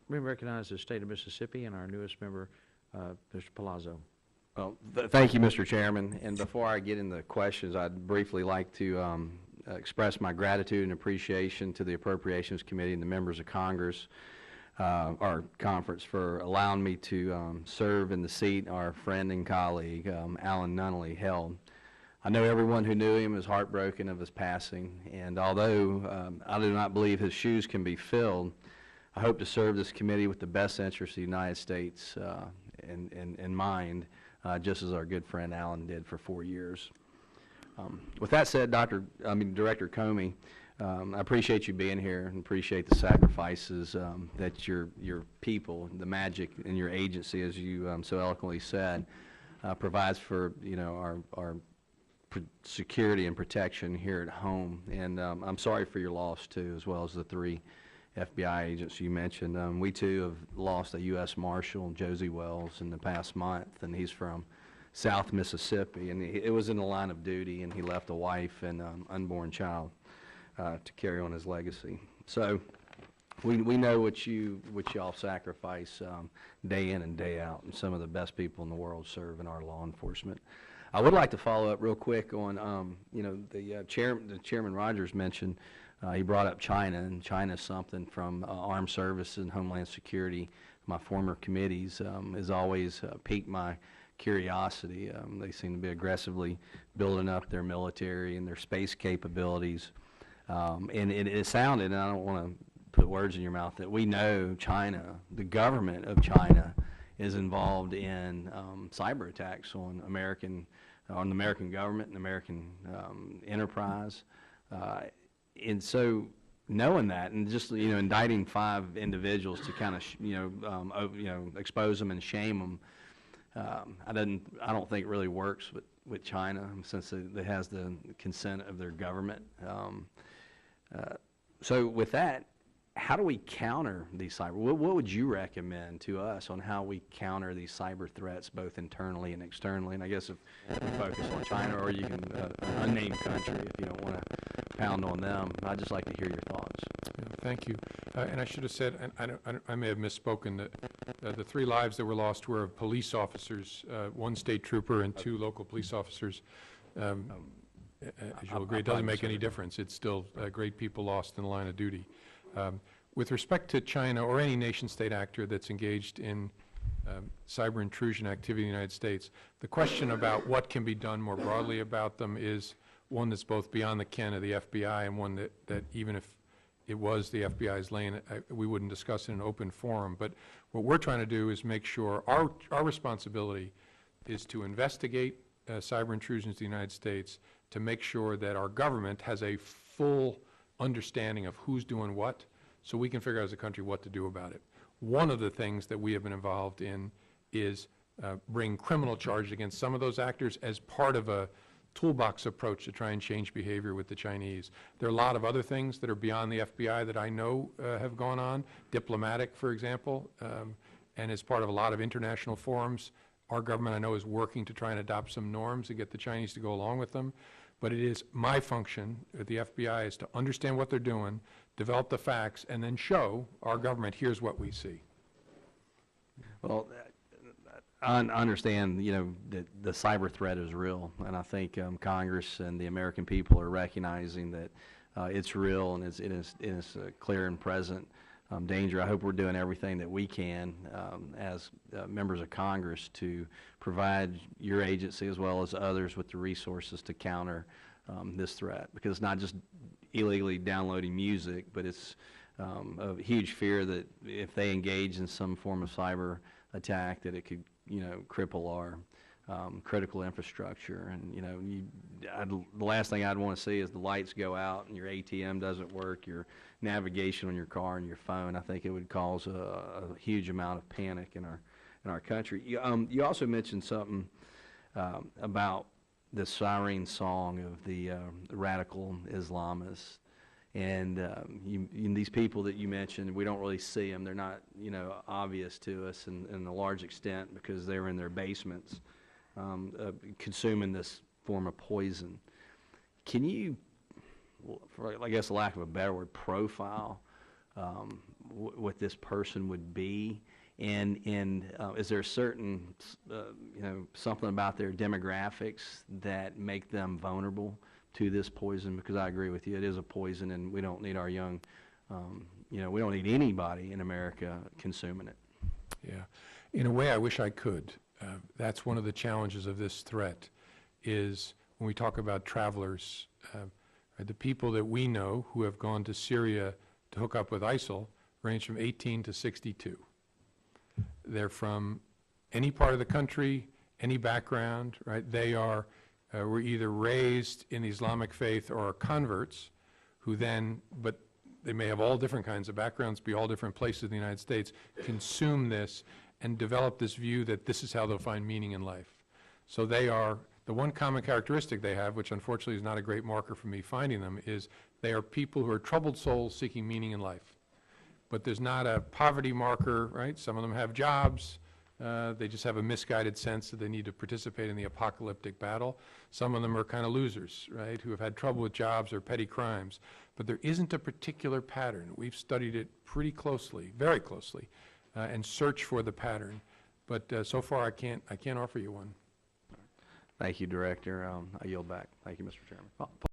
We recognize the state of Mississippi and our newest member, Mr. Palazzo. Well, thank you, Mr. Chairman. And before I get into questions, I'd briefly like to express my gratitude and appreciation to the Appropriations Committee and the members of Congress, our conference, for allowing me to serve in the seat our friend and colleague, Alan Nunnally, held. I know everyone who knew him is heartbroken of his passing, and although I do not believe his shoes can be filled, I hope to serve this committee with the best interests of the United States in mind, just as our good friend Alan did for 4 years. With that said, Director Comey, I appreciate you being here and appreciate the sacrifices that your people, the magic in your agency, as you so eloquently said, provides for our security and protection here at home. And I'm sorry for your loss too, as well as the 3 FBI agents you mentioned. We too have lost a U.S. Marshal, Josie Wells, in the past month, and he's from South Mississippi, and it was in the line of duty, and he left a wife and unborn child to carry on his legacy. So we know what y'all sacrifice day in and day out, and some of the best people in the world serve in our law enforcement. I would like to follow up real quick on Chairman Rogers mentioned. He brought up China, and China is something from Armed Services and Homeland Security. My former committees has always piqued my curiosity. They seem to be aggressively building up their military and their space capabilities. And it sounded, and I don't want to put words in your mouth, that we know China, the government of China, is involved in cyber attacks on the American government and American enterprise. And so, knowing that, and just indicting 5 individuals to kind of expose them and shame them, I don't think it really works with China, since it has the consent of their government. So with that, how do we counter these cyber? What would you recommend to us on how we counter these cyber threats, both internally and externally? And I guess if we focus on China, or you can an unnamed country if you don't want to pound on them. I'd just like to hear your thoughts. Yeah, thank you. And I should have said, and I may have misspoken, that the 3 lives that were lost were of police officers, 1 state trooper and 2 local police officers. As you'll agree, it doesn't make any difference. It's still great people lost in the line of duty. With respect to China or any nation-state actor that's engaged in cyber intrusion activity in the United States, the question about what can be done more broadly about them is one that's both beyond the ken of the FBI, and one that even if it was the FBI's lane, we wouldn't discuss in an open forum. But what we're trying to do is make sure our responsibility is to investigate cyber intrusions in the United States, to make sure that our government has a full understanding of who's doing what, so we can figure out as a country what to do about it. One of the things that we have been involved in is bring criminal charges against some of those actors as part of a toolbox approach to try and change behavior with the Chinese. There are a lot of other things that are beyond the FBI that I know have gone on, diplomatic, for example, and as part of a lot of international forums. Our government, I know, is working to try and adopt some norms to get the Chinese to go along with them. But it is my function at the FBI is to understand what they're doing, develop the facts, and then show our government, here's what we see. Well, I understand, that the cyber threat is real, and I think Congress and the American people are recognizing that it's real, and it is a clear and present danger. I hope we're doing everything that we can as members of Congress to provide your agency as well as others with the resources to counter this threat, because it's not just illegally downloading music, but it's a huge fear that if they engage in some form of cyber attack, that it could cripple our critical infrastructure. And the last thing I'd want to see is the lights go out and your ATM doesn't work, your navigation on your car and your phone. I think it would cause a huge amount of panic in our country. You also mentioned something about the siren song of the radical Islamists. And these people that you mentioned, we don't really see them. They're not, obvious to us in a large extent because they're in their basements consuming this form of poison. Can you, for I guess lack of a better word, profile what this person would be? And is there a certain, something about their demographics that make them vulnerable to this poison? Because I agree with you, it is a poison, and we don't need our young, we don't need anybody in America consuming it. Yeah. In a way, I wish I could. That's one of the challenges of this threat, is when we talk about travelers, the people that we know who have gone to Syria to hook up with ISIL range from 18 to 62. They're from any part of the country, any background, right? They were either raised in the Islamic faith or are converts who then, but they may have all different kinds of backgrounds, be all different places in the United States, consume this and develop this view that this is how they'll find meaning in life. So they are, the one common characteristic they have, which unfortunately is not a great marker for me finding them, is they are people who are troubled souls seeking meaning in life. But there's not a poverty marker, right? Some of them have jobs. They just have a misguided sense that they need to participate in the apocalyptic battle. Some of them are kind of losers, right, who have had trouble with jobs or petty crimes. But there isn't a particular pattern. We've studied it pretty closely, very closely, and searched for the pattern. But so far, I can't offer you one. Thank you, Director. I yield back. Thank you, Mr. Chairman.